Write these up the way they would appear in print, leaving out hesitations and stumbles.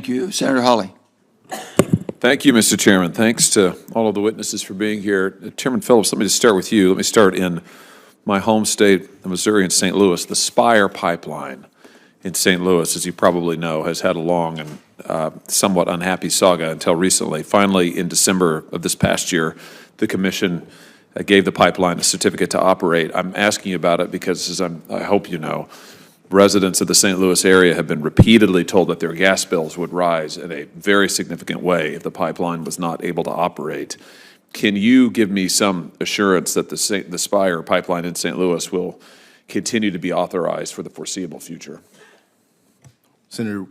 Thank you. Senator Hawley. Thank you, Mr. Chairman. Thanks to all of the witnesses for being here. Chairman Phillips, let me just start with you. Let me start in my home state of Missouri in St. Louis. The Spire pipeline in St. Louis, as you probably know, has had a long and somewhat unhappy saga until recently. Finally, in December of this past year, the commission gave the pipeline a certificate to operate. I'm asking you about it because, as I hope you know, residents of the St. Louis area have been repeatedly told that their gas bills would rise in a very significant way if the pipeline was not able to operate. Can you give me some assurance that the Spire pipeline in St. Louis will continue to be authorized for the foreseeable future? Senator,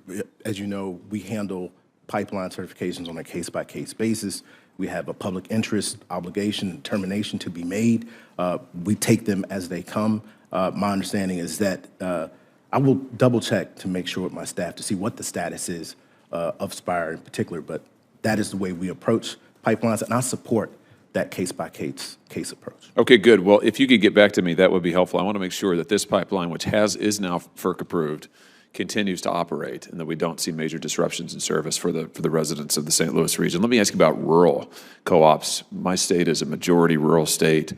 as you know, we handle pipeline certifications on a case-by-case basis. We have a public interest obligation and determination to be made. We take them as they come. My understanding is that I will double-check to make sure with my staff to see what the status is of Spire in particular, but that is the way we approach pipelines, and I support that case-by-case approach. Okay, good. Well, if you could get back to me, that would be helpful. I want to make sure that this pipeline, which is now FERC approved, continues to operate and that we don't see major disruptions in service for the residents of the St. Louis region. Let me ask you about rural co-ops. My state is a majority rural state.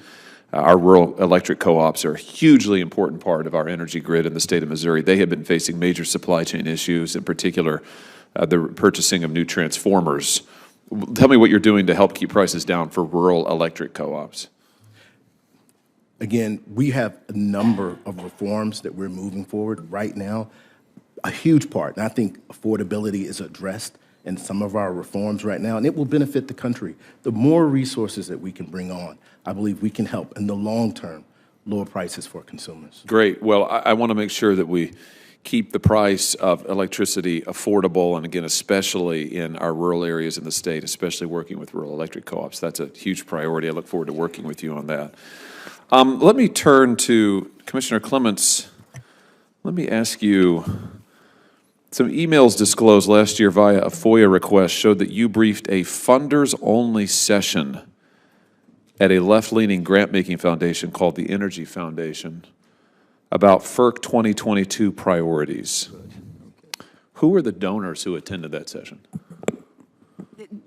Our rural electric co-ops are a hugely important part of our energy grid in the state of Missouri. They have been facing major supply chain issues, in particular the purchasing of new transformers. Tell me what you're doing to help keep prices down for rural electric co-ops. Again, we have a number of reforms that we're moving forward right now. A huge part, and I think affordability is addressed in some of our reforms right now, and it will benefit the country. The more resources that we can bring on, I believe we can help in the long term lower prices for consumers. Great. Well, I want to make sure that we keep the price of electricity affordable, and again, especially in our rural areas in the state, especially working with rural electric co-ops. That's a huge priority. I look forward to working with you on that. Let me turn to Commissioner Clements. Let me ask you, some emails disclosed last year via a FOIA request showed that you briefed a funders-only session at a left-leaning grant-making foundation called the Energy Foundation about FERC 2022 priorities. Who were the donors who attended that session?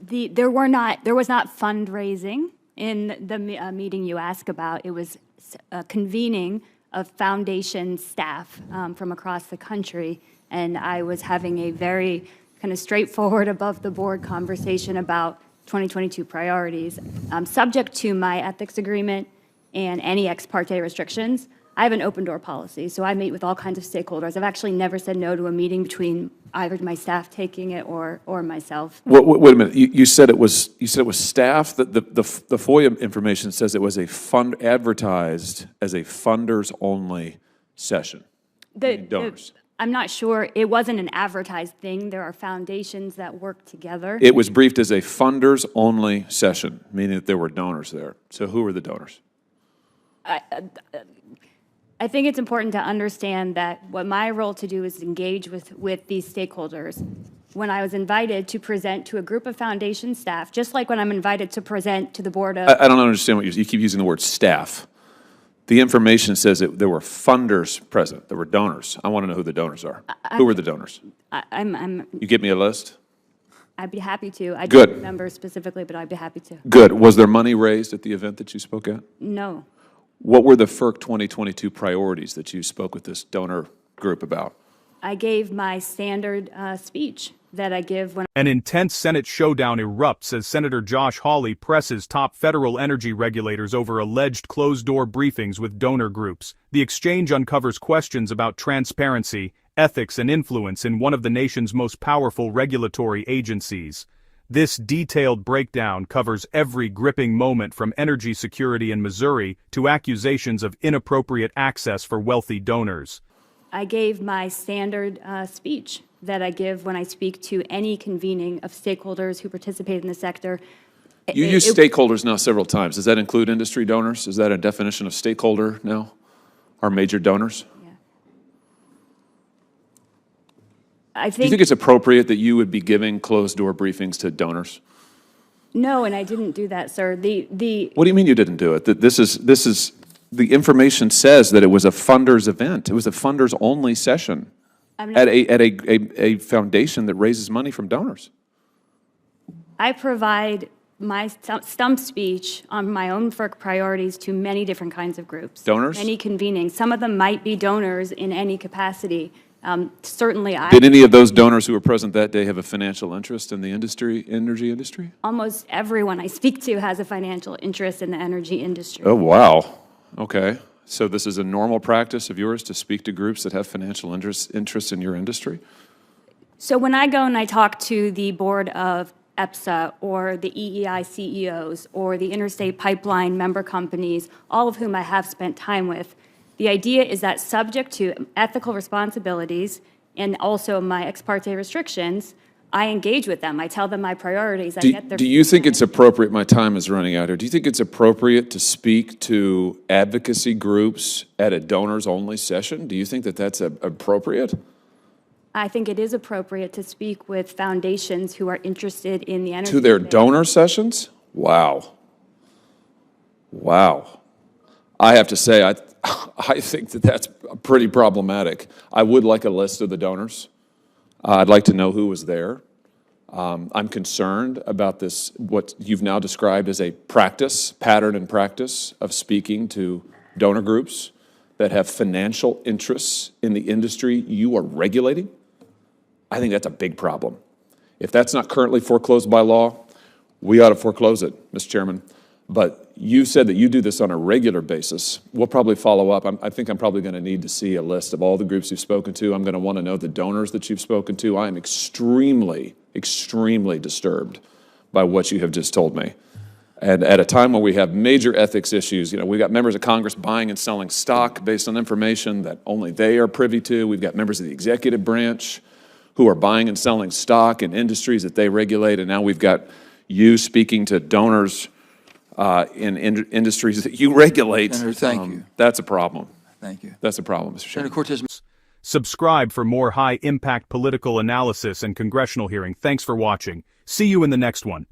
There was not fundraising in the meeting you asked about. It was a convening of foundation staff from across the country, and I was having a very kind of straightforward, above-the-board conversation about 2022 priorities. Subject to my ethics agreement and any ex parte restrictions, I have an open-door policy, so I meet with all kinds of stakeholders. I've actually never said no to a meeting between either my staff taking it or myself. Wait a minute. You said it was staff. The FOIA information says it was advertised as a funders-only session. Donors. I'm not sure. It wasn't an advertised thing. There are foundations that work together. It was briefed as a funders-only session, meaning that there were donors there. So who were the donors? I think it's important to understand that what my role to do is engage with these stakeholders. When I was invited to present to a group of foundation staff, just like when I'm invited to present to the board of... I don't understand what you keep using the word staff. The information says that there were funders present. There were donors. I want to know who the donors are. Who were the donors? You give me a list? I'd be happy to. I Good. don't remember specifically, but I'd be happy to. Good. Was there money raised at the event that you spoke at? No. What were the FERC 2022 priorities that you spoke with this donor group about? I gave my standard speech that I give when... An intense Senate showdown erupts as Senator Josh Hawley presses top federal energy regulators over alleged closed-door briefings with donor groups. The exchange uncovers questions about transparency, ethics, and influence in one of the nation's most powerful regulatory agencies. This detailed breakdown covers every gripping moment from energy security in Missouri to accusations of inappropriate access for wealthy donors. I gave my standard speech that I give when I speak to any convening of stakeholders who participate in the sector. You use stakeholders now several times. Does that include industry donors? Is that a definition of stakeholder now? Our major donors? Yeah. Do you think it's appropriate that you would be giving closed-door briefings to donors? No, and I didn't do that, sir. What do you mean you didn't do it? This is the information says that it was a funders event. It was a funders-only session. at a foundation that raises money from donors? I provide my stump speech on my own Ferc priorities to many different kinds of groups. Donors? Many convening. Some of them might be donors in any capacity. Certainly, Did any of those donors who were present that day have a financial interest in the energy industry? almost everyone I speak to has a financial interest in the energy industry. Oh, wow. Okay. So this is a normal practice of yours to speak to groups that have financial interest in your industry? So when I go and I talk to the board of EPSA or the EEI CEOs or the interstate pipeline member companies, all of whom I have spent time with, the idea is that subject to ethical responsibilities and also my ex parte restrictions, I engage with them. I tell them my priorities. I get their Do you think it's appropriate, my time is running out here, do you think it's appropriate to speak to advocacy groups at a donors-only session? Do you think that that's appropriate? I think it is appropriate to speak with foundations who are interested in the energy. To their space. donor sessions? Wow. Wow. I have to say, I think that that's pretty problematic. I would like a list of the donors. I'd like to know who was there. I'm concerned about this, what you've now described as a pattern and practice of speaking to donor groups that have financial interests in the industry you are regulating. I think that's a big problem. If that's not currently foreclosed by law, we ought to foreclose it, Mr. Chairman. But you said that you do this on a regular basis. We'll probably follow up. I think I'm probably going to need to see a list of all the groups you've spoken to. I'm going to want to know the donors that you've spoken to. I am extremely, extremely disturbed by what you have just told me. And at a time when we have major ethics issues, we've got members of Congress buying and selling stock based on information that only they are privy to. We've got members of the executive branch who are buying and selling stock in industries that they regulate. And now we've got you speaking to donors in industries that you regulate. Senator, thank you. That's a problem. Thank you. That's a problem, Mr. Chairman. Senator Cortez. Subscribe for more high-impact political analysis and congressional hearing. Thanks for watching. See you in the next one.